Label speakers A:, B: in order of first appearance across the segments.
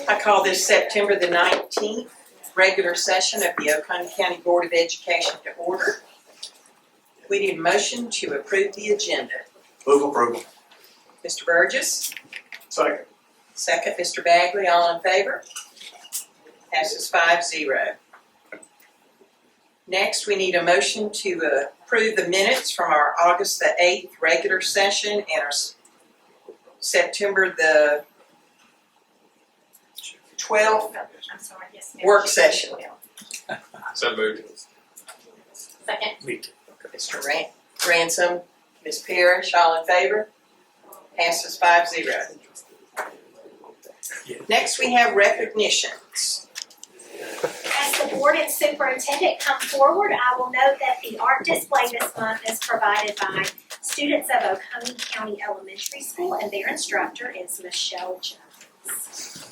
A: I call this September the 19th regular session of the Oconee County Board of Education to order. We need a motion to approve the agenda.
B: Move approval.
A: Mr. Burgess,
B: Second.
A: second Mr. Bagley, all in favor? Passes 5-0. Next, we need a motion to approve the minutes from our August the 8th regular session and our September the 12th work session.
C: So moved.
D: Second.
B: Me too.
A: Mr. Ransom, Ms. Parrish, all in favor? Passes 5-0. Next, we have recognitions.
D: As the board and superintendent come forward, I will note that the art display this month is provided by students of Oconee County Elementary School, and their instructor is Michelle Jones.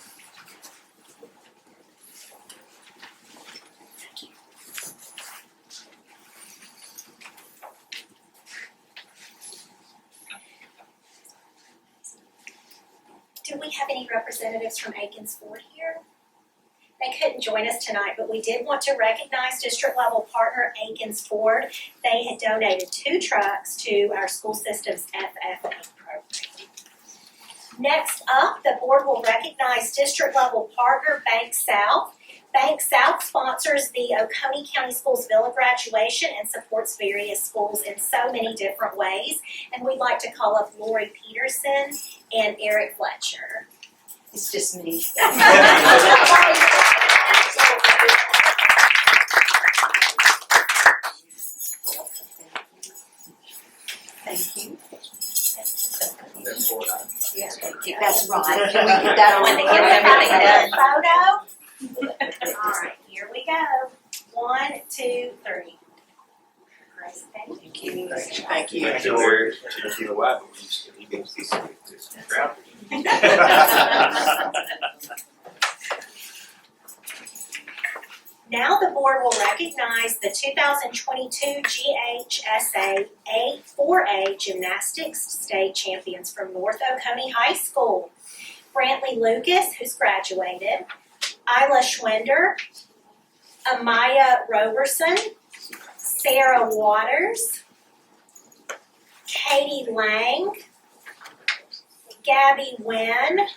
D: Do we have any representatives from Aikens Ford here? They couldn't join us tonight, but we did want to recognize district level partner Aikens Ford. They had donated 2 trucks to our school system's FFA program. Next up, the board will recognize district level partner Bank South. Bank South sponsors the Oconee County Schools Villa graduation and supports various schools in so many different ways. And we'd like to call up Lori Peterson and Eric Fletcher.
E: It's just me. Thank you. That's right. Can we get that
D: Want to
E: on
D: give everybody a photo? All right, here we go. 1, 2, 3. Great, thank you.
A: Thank you.
C: Thank you, Larry. Thank you. Wow.
D: Now the board will recognize the 2022 GHSA 4A Gymnastics State Champions from North Oconee High School. Brantley Lucas, who's graduated, Isla Schwender, Amaya Roberson, Sarah Waters, Katie Lang, Gabby Wynn,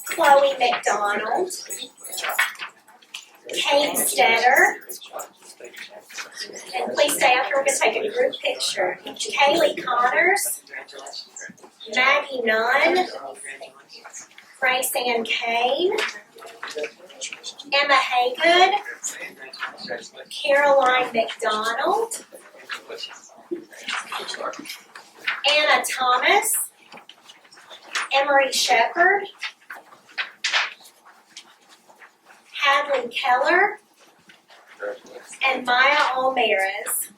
D: Chloe McDonald, Kate Stetter, and please stay after, we're going to take a group picture. Kaylee Connors, Maggie Nunn, Grace Ann Kane, Emma Haygood, Caroline McDonald, Anna Thomas, Emery Shepard, Hadley Keller, and Maya Almares,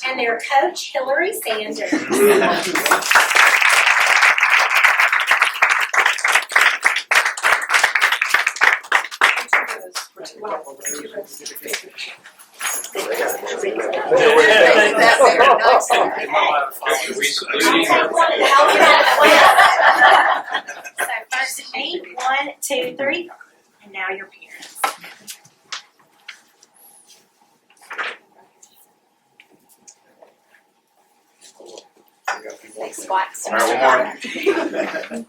D: and their coach, Hillary Sanders. So first meet, 1, 2, 3, and now your parents.
E: Squats.
C: All right, one more.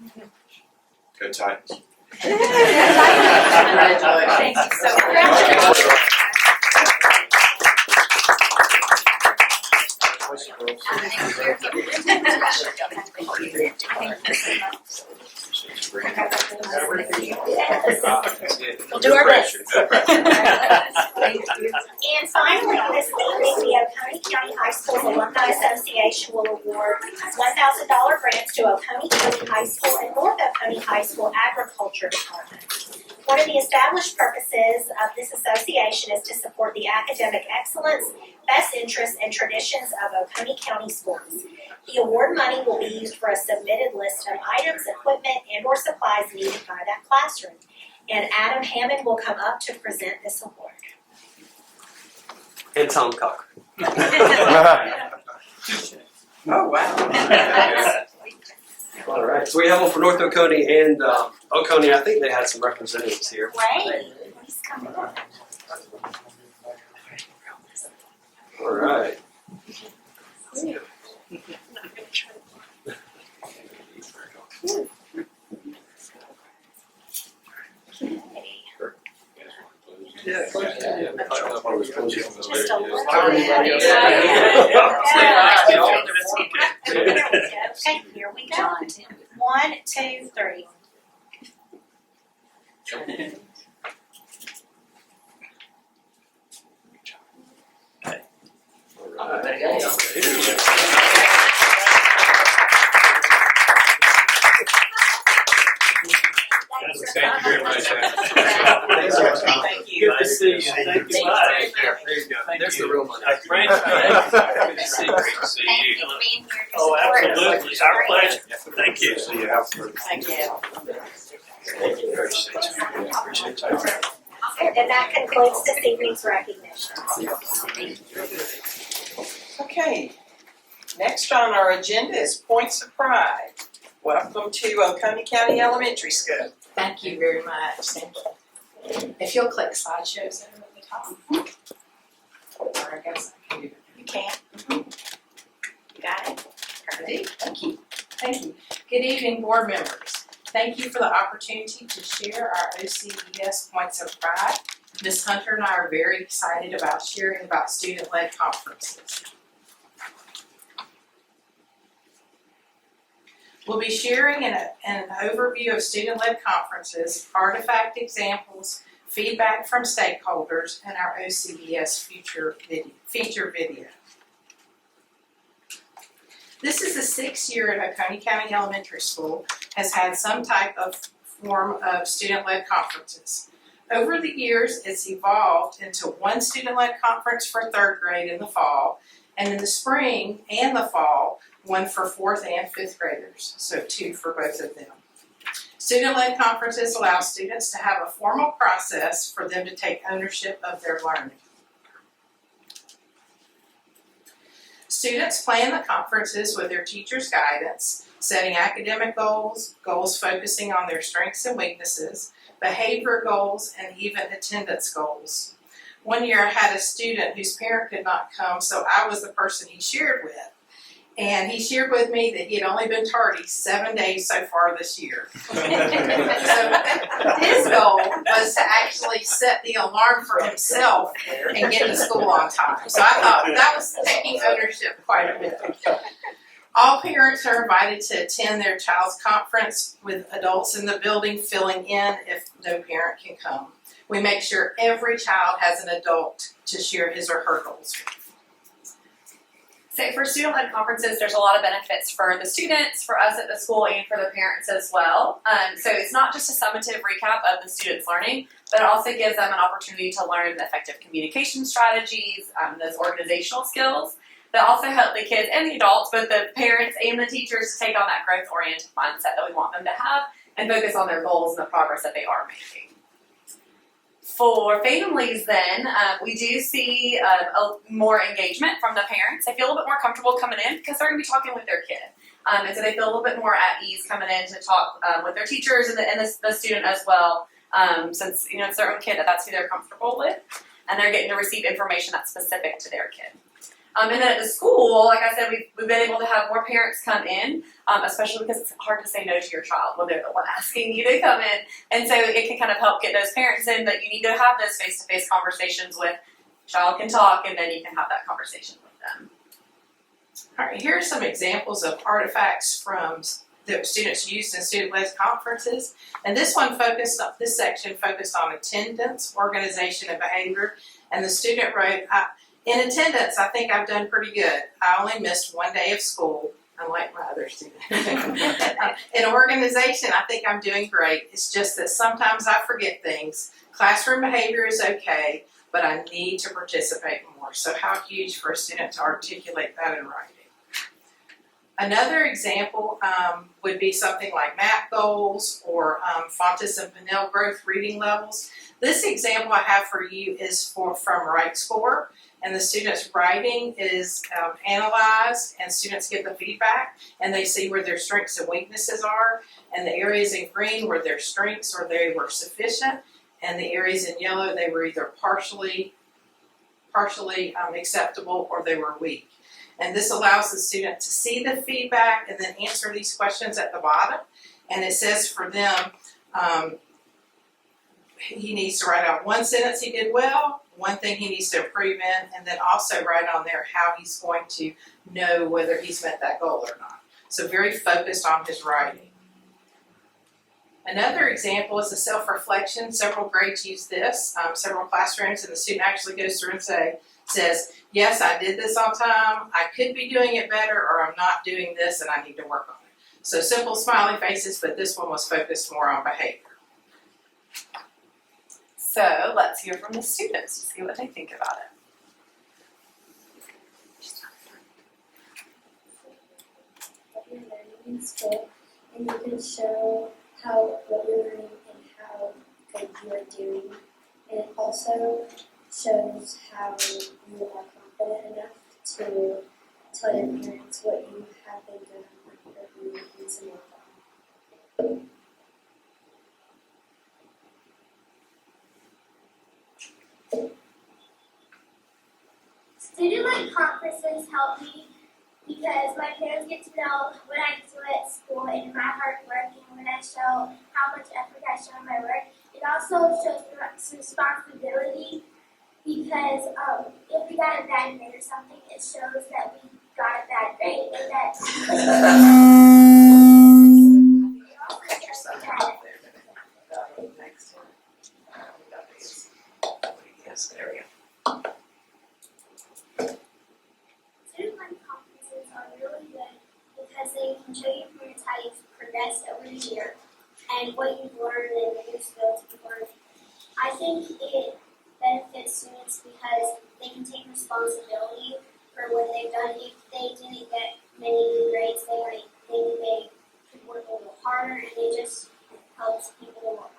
C: Go Titans.
E: Congratulations.
D: So congratulations.
E: We'll do our best.
D: And finally, this evening, the Oconee County High School Alumni Association will award $1,000 grants to Oconee County High School and North Oconee High School Agriculture Department. One of the established purposes of this association is to support the academic excellence, best interests, and traditions of Oconee County schools. The award money will be used for a submitted list of items, equipment, and/or supplies needed by that classroom. And Adam Hammond will come up to present this award.
F: And Tom Cochran.
A: Oh, wow.
C: All right, so we have one for North Oconee and Oconee. I think they had some representatives here.
D: Great, please come on.
C: All right. Yeah.
D: Just a little. There we go. Okay, here we go. 1, 2, 3.
B: Thank you very much.
A: Thank you.
B: Good to see you. Thank you. Bye.
C: There you go. There's the real money.
B: Great to see you. Great to see
D: Thank
B: you.
D: you for being here to
B: Oh,
D: support us.
B: absolutely. It's our pleasure. Thank you. See you after.
A: Thank you.
B: Appreciate you.
D: And that concludes this evening's recognition.
A: Okay, next on our agenda is Points of Pride. Welcome to Oconee County Elementary School.
F: Thank you very much. Thank you. If you'll click slideshows over at the top. Or I guess I can do it.
A: You can.
F: Got it? Ready? Thank you. Thank you. Good evening, board members. Thank you for the opportunity to share our OCS Points of Pride. Ms. Hunter and I are very excited about sharing about student-led conferences. We'll be sharing an overview of student-led conferences, artifact examples, feedback from stakeholders, and our OCS feature video. This is the 6th year at Oconee County Elementary School has had some type of form of student-led conferences. Over the years, it's evolved into one student-led conference for 3rd grade in the fall, and in the spring and the fall, one for 4th and 5th graders, so 2 for both of them. Student-led conferences allow students to have a formal process for them to take ownership of their learning. Students plan the conferences with their teacher's guidance, setting academic goals, goals focusing on their strengths and weaknesses, behavior goals, and even attendance goals. One year I had a student whose parent could not come, so I was the person he shared with. And he shared with me that he had only been tardy 7 days so far this year. So his goal was to actually set the alarm for himself and get to school on time. So I thought that was taking ownership quite a bit. All parents are invited to attend their child's conference with adults in the building filling in if no parent can come. We make sure every child has an adult to share his or her goals with.
G: So for student-led conferences, there's a lot of benefits for the students, for us at the school, and for the parents as well. So it's not just a summative recap of the students' learning, but it also gives them an opportunity to learn effective communication strategies, those organizational skills that also help the kids and the adults, both the parents and the teachers, to take on that growth-oriented mindset that we want them to have and focus on their goals and the progress that they are making. For families then, we do see more engagement from the parents. They feel a little bit more comfortable coming in because they're going to be talking with their kid. And so they feel a little bit more at ease coming in to talk with their teachers and the student as well, since it's their own kid that's who they're comfortable with. And they're getting to receive information that's specific to their kid. And then at the school, like I said, we've been able to have more parents come in, especially because it's hard to say no to your child when they're the one asking you to come in. And so it can kind of help get those parents in that you need to have those face-to-face conversations with. Child can talk, and then you can have that conversation with them.
F: All right, here are some examples of artifacts from that students used in student-led conferences. And this section focused on attendance, organization, and behavior. And the student wrote, in attendance, I think I've done pretty good. I only missed 1 day of school, unlike my other students. In organization, I think I'm doing great. It's just that sometimes I forget things. Classroom behavior is okay, but I need to participate more. So how huge for a student to articulate that in writing. Another example would be something like MAP goals or Fontes and Pinnell growth reading levels. This example I have for you is from Write Score, and the students' writing is analyzed, and students give the feedback, and they see where their strengths and weaknesses are, and the areas in green were their strengths or they were sufficient, and the areas in yellow they were either partially acceptable or they were weak. And this allows the student to see the feedback and then answer these questions at the bottom. And it says for them, he needs to write out one sentence he did well, one thing he needs to improve in, and then also write on there how he's going to know whether he's met that goal or not. So very focused on his writing. Another example is a self-reflection. Several grades use this, several classrooms, and the student actually goes through and says, yes, I did this on time, I could be doing it better, or I'm not doing this and I need to work on it. So simple smiley faces, but this one was focused more on behavior.
G: So let's hear from the students to see what they think about it.
H: What you're learning in school, and you can show what you're learning and how good you are doing. And it also shows how you are confident enough to tell your parents what you have been doing and what you need some more on.
I: Student-led conferences help me because my parents get to know what I do at school and my hard work and when I show how much effort I show in my work. It also shows some responsibility because if we got a bad grade or something, it shows that we got a bad grade and that it also shows that
F: Yes, there we go.
I: student-led conferences are really good because they can show your parents how you've progressed over the year and what you've learned and your skills you've learned. I think it benefits students because they can take responsibility for what they've done. If they didn't get many good grades, they might think they could work a little harder, and it just helps people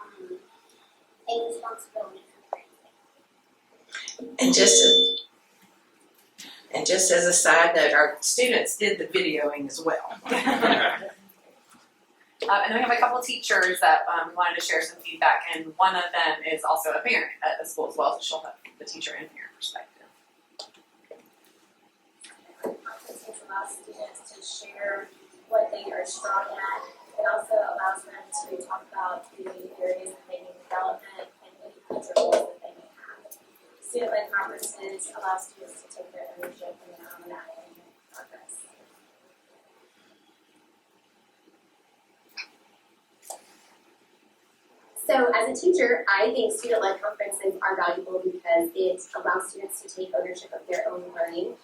I: take responsibility for things.
A: And just as a side note, our students did the videoing as well.
G: And then we have a couple teachers that wanted to share some feedback, and one of them is also a parent at the school as well, so she'll have the teacher and parent perspective.
H: Conferences allow students to share what they are strong at. It also allows them to talk about the areas that they need development and any future goals that they may have. Student-led conferences allow students to take their ownership in their own academic progress.
J: So as a teacher, I think student-led conferences are valuable because it allows students to take ownership of their own learning.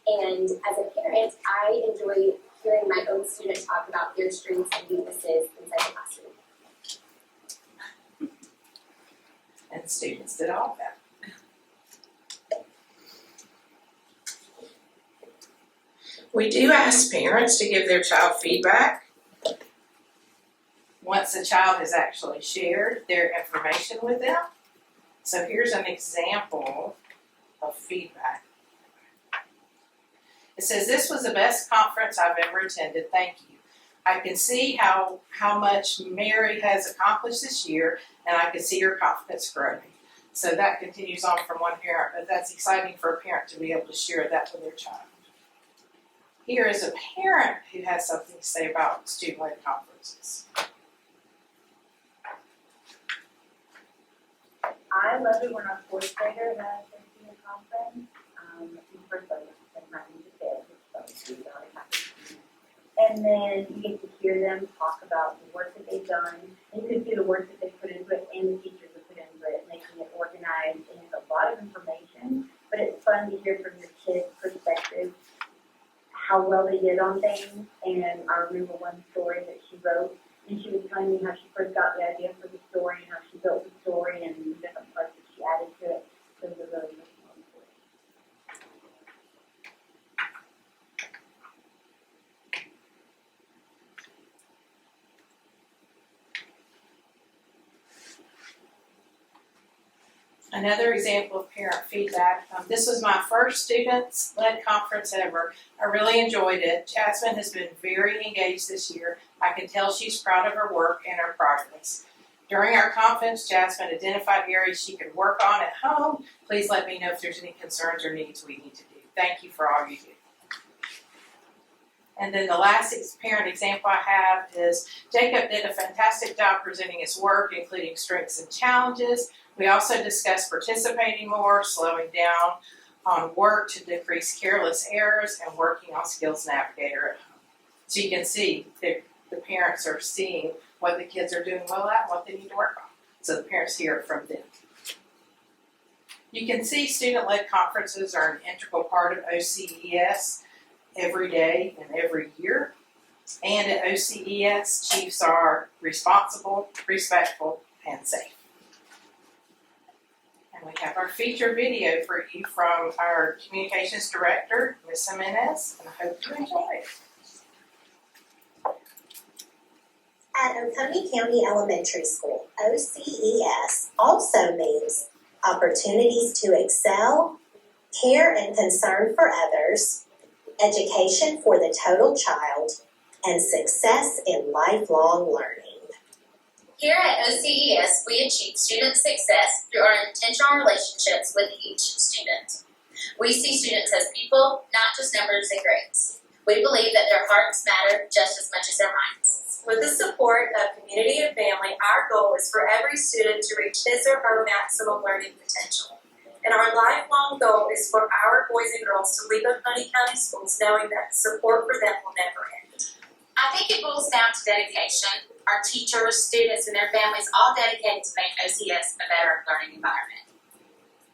J: And as a parent, I enjoy hearing my own students talk about their strengths and weaknesses inside the classroom.
F: And students did all of that. We do ask parents to give their child feedback once the child has actually shared their information with them. So here's an example of feedback. It says, "This was the best conference I've ever attended, thank you. I can see how much Mary has accomplished this year, and I can see her confidence growing." So that continues on from one parent, but that's exciting for a parent to be able to share that with their child. Here is a parent who has something to say about student-led conferences.
K: I love it when our fourth grader has their student conference. First of all, it's running to bed, so we always have to. And then you get to hear them talk about the work that they've done. And you can see the work that they put into it and the teachers have put into it, making it organized. And it's a lot of information, but it's fun to hear from your kid's perspective how well they did on things. And I remember one story that she wrote, and she was telling me how she first got the idea for the story and how she built the story and the different parts that she added to it. So it was a really nice story.
F: Another example of parent feedback, this was my first students-led conference ever. I really enjoyed it. Jasmine has been very engaged this year. I can tell she's proud of her work and her progress. During our conference, Jasmine identified areas she could work on at home. Please let me know if there's any concerns or needs we need to do. Thank you for all you do. And then the last parent example I have is Jacob did a fantastic job presenting his work, including strengths and challenges. We also discussed participating more, slowing down on work to decrease careless errors, and working on Skills Navigator at home. So you can see the parents are seeing what the kids are doing well at and what they need to work on. So the parents hear it from them. You can see student-led conferences are an integral part of OCS every day and every year. And at OCS, chiefs are responsible, respectful, and safe. And we have our feature video for you from our communications director, Ms. Jimenez, and I hope you enjoy it.
L: At Oconee County Elementary School, OCES also means opportunities to excel, care and concern for others, education for the total child, and success in lifelong learning.
M: Here at OCES, we achieve student success through our intentional relationships with each student. We see students as people, not just numbers and grades. We believe that their hearts matter just as much as their minds.
N: With the support of community and family, our goal is for every student to reach his or her maximum learning potential. And our lifelong goal is for our boys and girls to leave Oconee County Schools knowing that support for them will never end.
M: I think it boils down to dedication. Our teachers, students, and their families all dedicated to make OCS a better learning environment.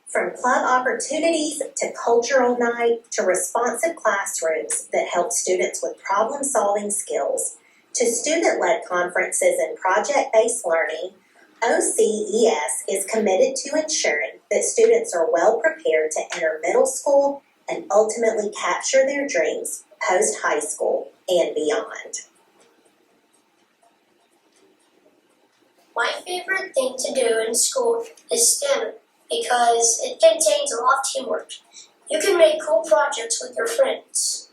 L: From club opportunities to cultural night to responsive classrooms that help students with problem-solving skills to student-led conferences and project-based learning, OCES is committed to ensuring that students are well prepared to enter middle school and ultimately capture their dreams post-high school and beyond.
I: My favorite thing to do in school is STEM because it contains a lot of teamwork. You can make cool projects with your friends.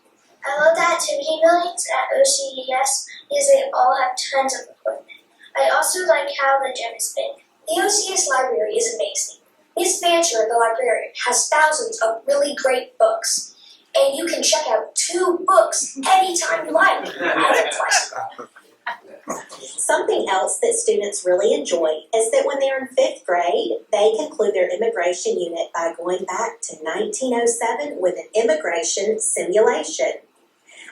I: I love the activity nights at OCES because they all have tons of equipment. I also like how the gym is big. The OCS library is amazing. Miss Fancher, the librarian, has thousands of really great books. And you can check out 2 books anytime you like. I live twice.
L: Something else that students really enjoy is that when they're in 5th grade, they conclude their immigration unit by going back to 1907 with an immigration simulation.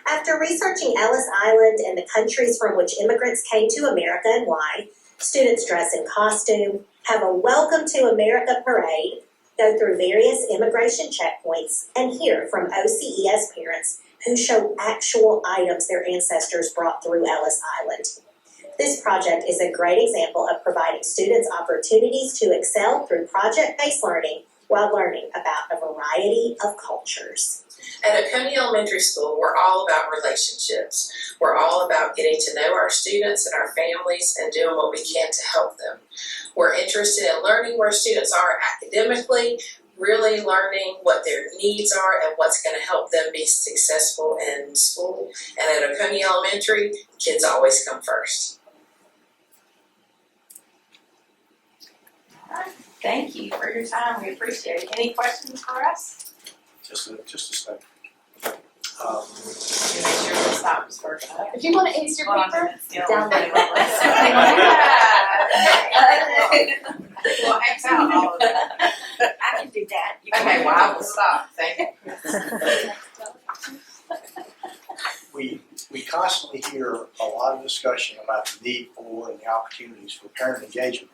L: After researching Ellis Island and the countries from which immigrants came to America and why, students dress in costume, have a Welcome to America parade, go through various immigration checkpoints, and hear from OCES parents who show actual items their ancestors brought through Ellis Island. This project is a great example of providing students opportunities to excel through project-based learning while learning about a variety of cultures.
N: At Oconee Elementary School, we're all about relationships. We're all about getting to know our students and our families and doing what we can to help them. We're interested in learning where students are academically, really learning what their needs are and what's going to help them be successful in school. And at Oconee Elementary, kids always come first.
F: Thank you for your time. We appreciate it. Any questions for us?
B: Just a second.
F: Make sure the stop is first.
G: If you want to ace your paper, down there.
F: Well, X out all of it.
E: I can do that. You can
F: Okay,
E: do
F: well, I will
E: that.
F: stop. Thank you.
O: We constantly hear a lot of discussion about the need for and the opportunities for parent engagement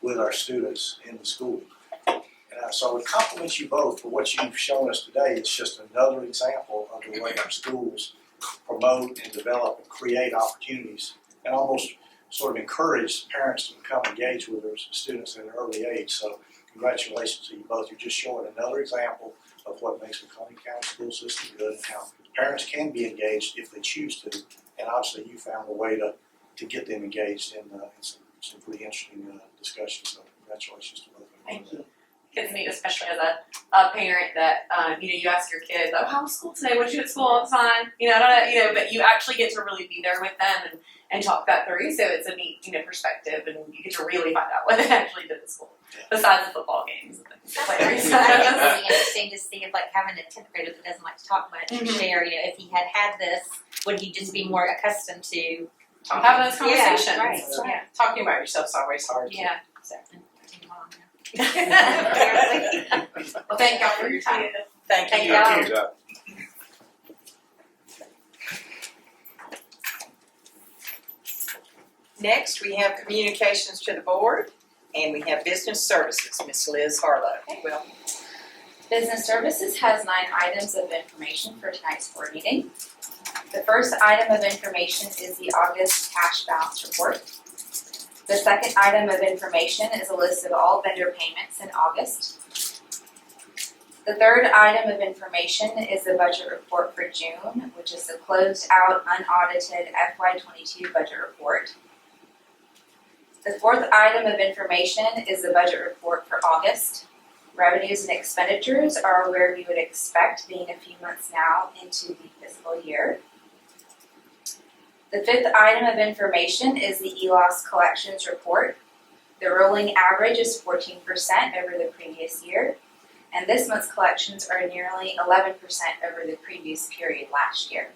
O: with our students in the school. And so I would compliment you both for what you've shown us today. It's just another example of the way our schools promote and develop and create opportunities and almost sort of encourage parents to become engaged with their students at an early age. So congratulations to you both. You're just showing another example of what makes the Oconee County school system good and how parents can be engaged if they choose to. And obviously you found a way to get them engaged in some pretty interesting discussions. So congratulations to both of you.
F: Thank you.
G: kids need, especially as a parent that, you ask your kids, oh, how was school today? What did you do at school all the time? But you actually get to really be there with them and talk that through. So it's a neat, perspective, and you get to really find out what they actually did at school, besides the football games and the players.
E: I think it's really interesting to see if like having a 10th grader that doesn't like to talk much or
G: Mhm.
E: share, if he had this, would he just be more accustomed to
F: Having those conversations.
E: Yeah, right.
F: Yeah. Talking about yourself is always hard.
G: Yeah.
E: Apparently.
F: Well, thank y'all for your time.
A: Thank
E: Thank
A: you.
E: y'all.
C: Good job.
A: Next, we have communications to the board, and we have business services, Ms. Liz Harlow. Well,
G: Business Services has 9 items of information for tonight's board meeting. The first item of information is the August cash balance report. The second item of information is a list of all vendor payments in August. The third item of information is the budget report for June, which is the closed out unaudited FY22 budget report. The fourth item of information is the budget report for August. Revenues and expenditures are where we would expect, being a few months now into the fiscal year. The fifth item of information is the ELOS collections report. The rolling average is 14% over the previous year, and this month's collections are nearly 11% over the previous period last year.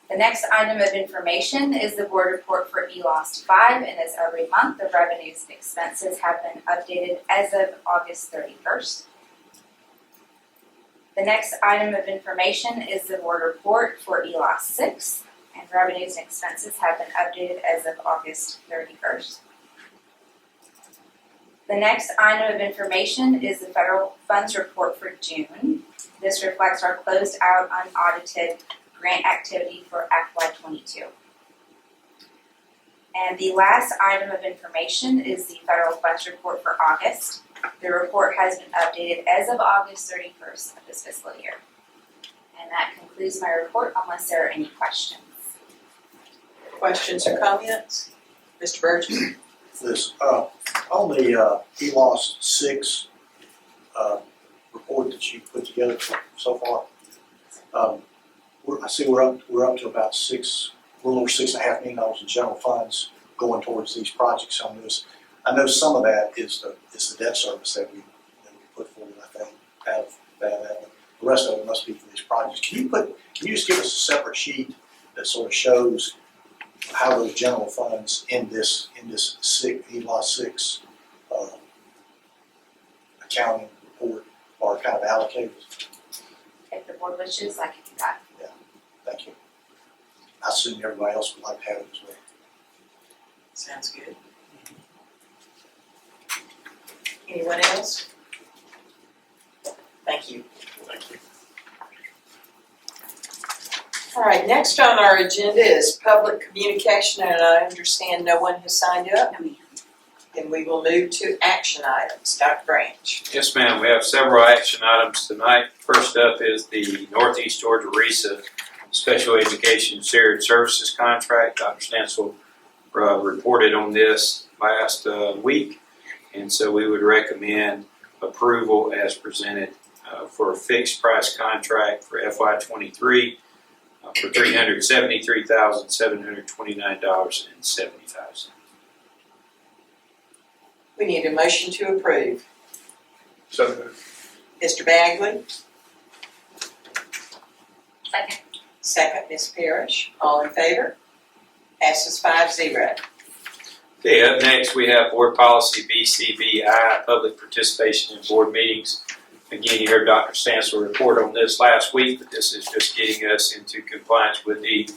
G: The next item of information is the board report for ELOS 5, and as every month, the revenues and expenses have been updated as of August 31st. The next item of information is the board report for ELOS 6, and revenues and expenses have been updated as of August 31st. The next item of information is the federal funds report for June. This reflects our closed out unaudited grant activity for FY22. And the last item of information is the federal funds report for August. The report has been updated as of August 31st of this fiscal year. And that concludes my report unless there are any questions.
A: questions or comments? Mr. Burgess?
O: This, on the ELOS 6 report that you put together so far, I see we're up to about a little over $6.5 million in general funds going towards these projects on this. I know some of that is the debt service that we put forward, I think, out of that. The rest of it must be for these projects. Can you just give us a separate sheet that sort of shows how those general funds in this ELOS 6 accounting report are kind of allocated?
G: If the board wishes, I can do that.
O: Thank you. I assume everybody else would like to have it as well.
A: Sounds good. Anyone else? Thank you.
B: Thank you.
A: All right, next on our agenda is public communication, and I understand no one has signed up. Then we will move to action items. Dr. Branch.
P: Yes, ma'am. We have several action items tonight. First up is the Northeast Georgia RESA Special Education Shared Services Contract. Dr. Stansel reported on this last week, and so we would recommend approval as presented for a fixed price contract for FY23 for $373,729.70.
A: We need a motion to approve.
B: So moved.
A: Mr. Bagley,
G: Second.
A: second, Ms. Parrish. All in favor? Passes 5-0.
P: Okay, up next we have Board Policy BCBI, Public Participation in Board Meetings. Again, you heard Dr. Stansel report on this last week, but this is just getting us into compliance with the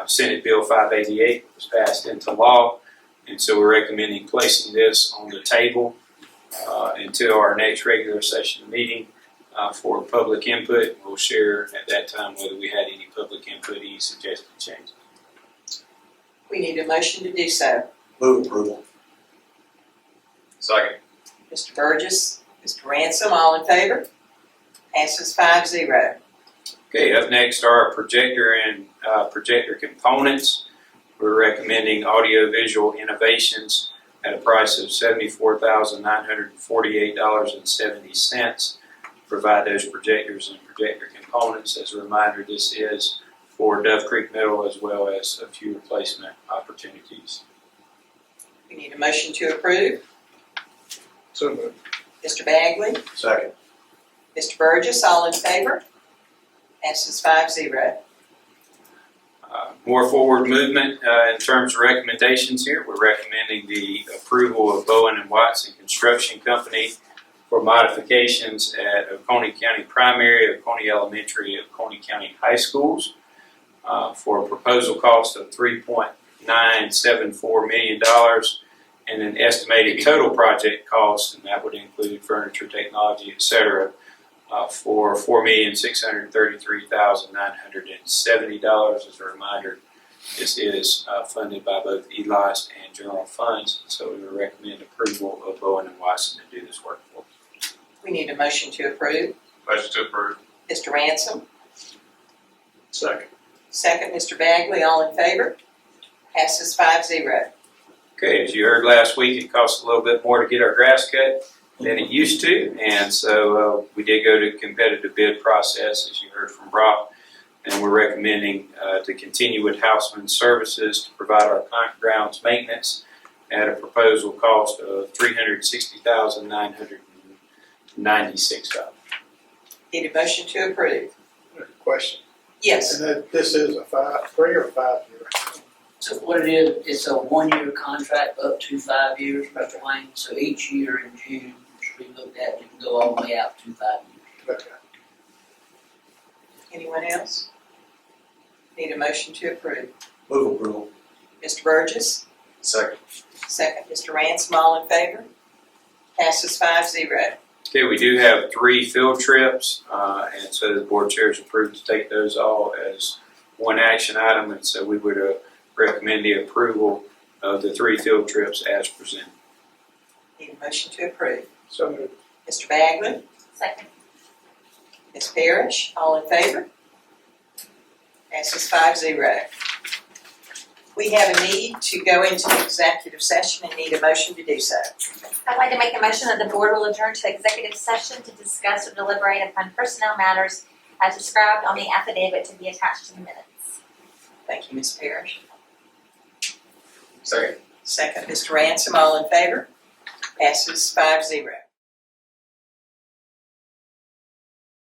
P: Senate Bill 588 that was passed into law. And so we're recommending placing this on the table until our next regular session meeting for public input. We'll share at that time whether we had any public input, any suggested changes.
A: We need a motion to do so.
O: Move approval.
B: Second.
A: Mr. Burgess, Mr. Ransom, all in favor? Passes 5-0.
P: Okay, up next are our projector and projector components. We're recommending Audiovisual Innovations at a price of $74,948.70. Provide those projectors and projector components. As a reminder, this is for Dove Creek Middle as well as a few replacement opportunities.
A: We need a motion to approve.
B: So moved.
A: Mr. Bagley,
O: Second.
A: Mr. Burgess, all in favor? Passes 5-0.
P: More forward movement in terms of recommendations here. We're recommending the approval of Bowen and Watson Construction Company for modifications at Oconee County Primary, Oconee Elementary, and Oconee County High Schools for a proposal cost of $3.974 million and an estimated total project cost, and that would include furniture, technology, etc., for $4,633,970. As a reminder, this is funded by both ELIST and general funds, so we would recommend approval of Bowen and Watson to do this work for us.
A: We need a motion to approve.
B: Motion to approve.
A: Mr. Ransom,
B: Second.
A: second, Mr. Bagley, all in favor? Passes 5-0.
P: Okay, as you heard last week, it costs a little bit more to get our grass cut than it used to, and so we did go to a competitive bid process, as you heard from Brock, and we're recommending to continue with Houseman Services to provide our grounds maintenance at a proposal cost of $360,996.
A: Need a motion to approve.
B: Question.
A: Yes.
B: And that this is a 3 or 5 year?
Q: So what it is, it's a 1-year contract up to 5 years, Mr. Wayne. So each year in June, which we looked at, we can go all the way out to 5 years.
B: Okay.
A: Anyone else? Need a motion to approve.
O: Move approval.
A: Mr. Burgess,
B: Second.
A: second, Mr. Ransom, all in favor? Passes 5-0.
P: Okay, we do have 3 field trips, and so the board chair has approved to take those all as one action item, and so we would recommend the approval of the 3 field trips as presented.
A: Need a motion to approve.
B: So moved.
A: Mr. Bagley,
E: Second.
A: Ms. Parrish, all in favor? Passes 5-0. We have a need to go into executive session and need a motion to do so.
E: I'd like to make a motion that the board will adjourn to executive session to discuss or deliberate upon personnel matters as described on the affidavit to be attached to the minutes.
A: Thank you, Ms. Parrish.
B: Second.
A: Second, Mr. Ransom, all in favor? Passes 5-0.